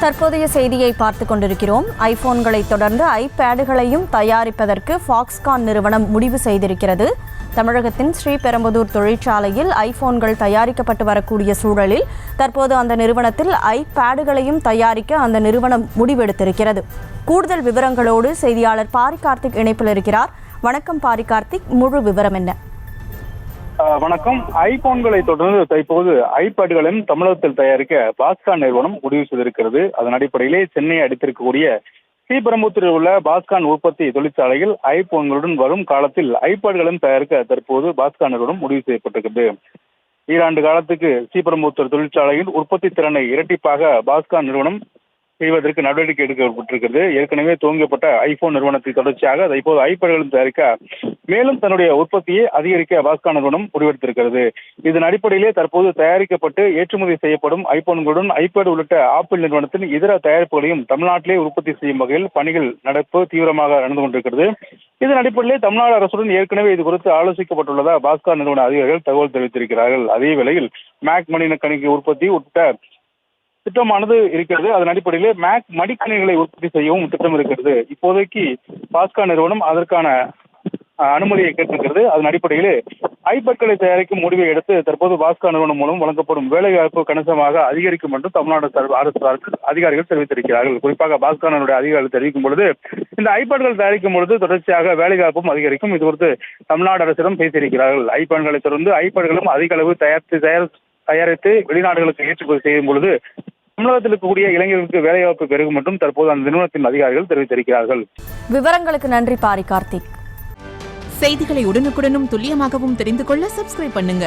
தற்போதைய செய்தியை பார்த்துக் கொண்டிருக்கிறோம். ஐபோன்களை தொடர்ந்து ஐபேடுகளையும் தயாரிப்பதற்கு ஃபாக்ஸ்கான் நிறுவனம் முடிவு செய்திருக்கிறது. தமிழகத்தின் ஸ்ரீபெரும்புதூர் தொழிற்சாலையில் ஐபோன்கள் தயாரிக்கப்பட்டு வரக்கூடிய சூழலில் தற்போது அந்த நிறுவனத்தில் ஐபேடுகளையும் தயாரிக்க அந்த நிறுவனம் முடிவெடுத்திருக்கிறது. கூடுதல் விவரங்களோடு செய்தியாளர் பாரி கார்த்திக் இணைப்பில் இருக்கிறார். வணக்கம் பாரி கார்த்திக், முழு விவரம் என்ன? வணக்கம். ஐபோன்களை தொடர்ந்து தற்போது ஐபேடுகளையும் தமிழகத்தில் தயாரிக்க பாஸ்கான் நிறுவனம் முடிவு செய்திருக்கிறது. அதன் அடிப்படையிலே சென்னையை அடுத்திருக்கக்கூடிய ஸ்ரீபெரும்புத்தூரில் உள்ள பாஸ்கான் உற்பத்தி தொழிற்சாலையில் ஐபோன்களுடன் வரும் காலத்தில் ஐபேடுகளையும் தயாரிக்க தற்போது பாஸ்கான் நிறுவனம் முடிவு செய்யப்பட்டிருக்கிறது. ஈராண்டு காலத்துக்கு ஸ்ரீபெரும்புத்தூர் தொழிற்சாலையில் உற்பத்தி திறனை இரட்டிப்பாக பாஸ்கான் நிறுவனம் செய்வதற்கு நடவடிக்கை எடுக்கப்பட்டிருக்கிறது. ஏற்கனவே துவங்கப்பட்ட ஐபோன் நிறுவனத்தை தொடர்ச்சியாக இப்போது ஐபேடுகளும் தயாரிக்க மேலும் தன்னுடைய உற்பத்தியை அதிகரிக்க பாஸ்கான் நிறுவனம் முடிவெடுத்திருக்கிறது. இதன் அடிப்படையிலே தற்போது தயாரிக்கப்பட்டு ஏற்றுமதி செய்யப்படும் ஐபோன்களுடன் ஐபேடு உள்ளிட்ட ஆப்பிள் நிறுவனத்தின் இதர தயாரிப்புகளையும் தமிழ்நாட்டிலே உற்பத்தி செய்யும் வகையில் பணிகள் நடப்பு தீவிரமாக நடந்து கொண்டிருக்கிறது. இதன் அடிப்படையிலே தமிழ்நாடு அரசுடன் ஏற்கனவே இது குறித்து ஆலோசிக்கப்பட்டுள்ளதாக பாஸ்கான் நிறுவன அதிகாரிகள் தகவல் தெரிவித்திருக்கிறார்கள். அதே வேளையில் மேக் மடிக்கணினி உற்பத்தி உட்பட திட்டமானது இருக்கிறது. அதன் அடிப்படையிலே மேக் மடிக்கணினிகளை உற்பத்தி செய்யவும் திட்டம் இருக்கிறது. இப்போதைக்கு பாஸ்கான் நிறுவனம் அதற்கான அனுமதியை கேட்டிருக்கிறது. அதன் அடிப்படையிலே ஐபேட்களை தயாரிக்கும் முடிவை எடுத்து தற்போது பாஸ்கான் நிறுவனம் மூலம் வழங்கப்படும் வேலைவாய்ப்பு கணிசமாக அதிகரிக்கும் என்று தமிழ்நாடு அரசு அதிகாரிகள் தெரிவித்திருக்கிறார்கள். குறிப்பாக பாஸ்கானுடைய அதிகாரிகள் தெரிவிக்கும் பொழுது இந்த ஐபேட்கள் தயாரிக்கும் பொழுது தொடர்ச்சியாக வேலைவாய்ப்பும் அதிகரிக்கும். இது குறித்து தமிழ்நாடு அரசிடம் பேசியிருக்கிறார்கள். ஐபேட்களை தொடர்ந்து ஐபேட்களும் அதிக அளவு தயாரித்து வெளிநாடுகளுக்கு ஏற்றுமதி செய்யும் பொழுது தமிழகத்தில் இருக்கக்கூடிய இளைஞர்களுக்கு வேலைவாய்ப்பு பெருகும் என்றும் தற்போது அந்த நிறுவனத்தின் அதிகாரிகள் தெரிவித்திருக்கிறார்கள். விவரங்களுக்கு நன்றி பாரி கார்த்திக். செய்திகளை உடனுக்குடனும் துல்லியமாகவும் தெரிந்து கொள்ள சப்ஸ்கிரைப் பண்ணுங்க.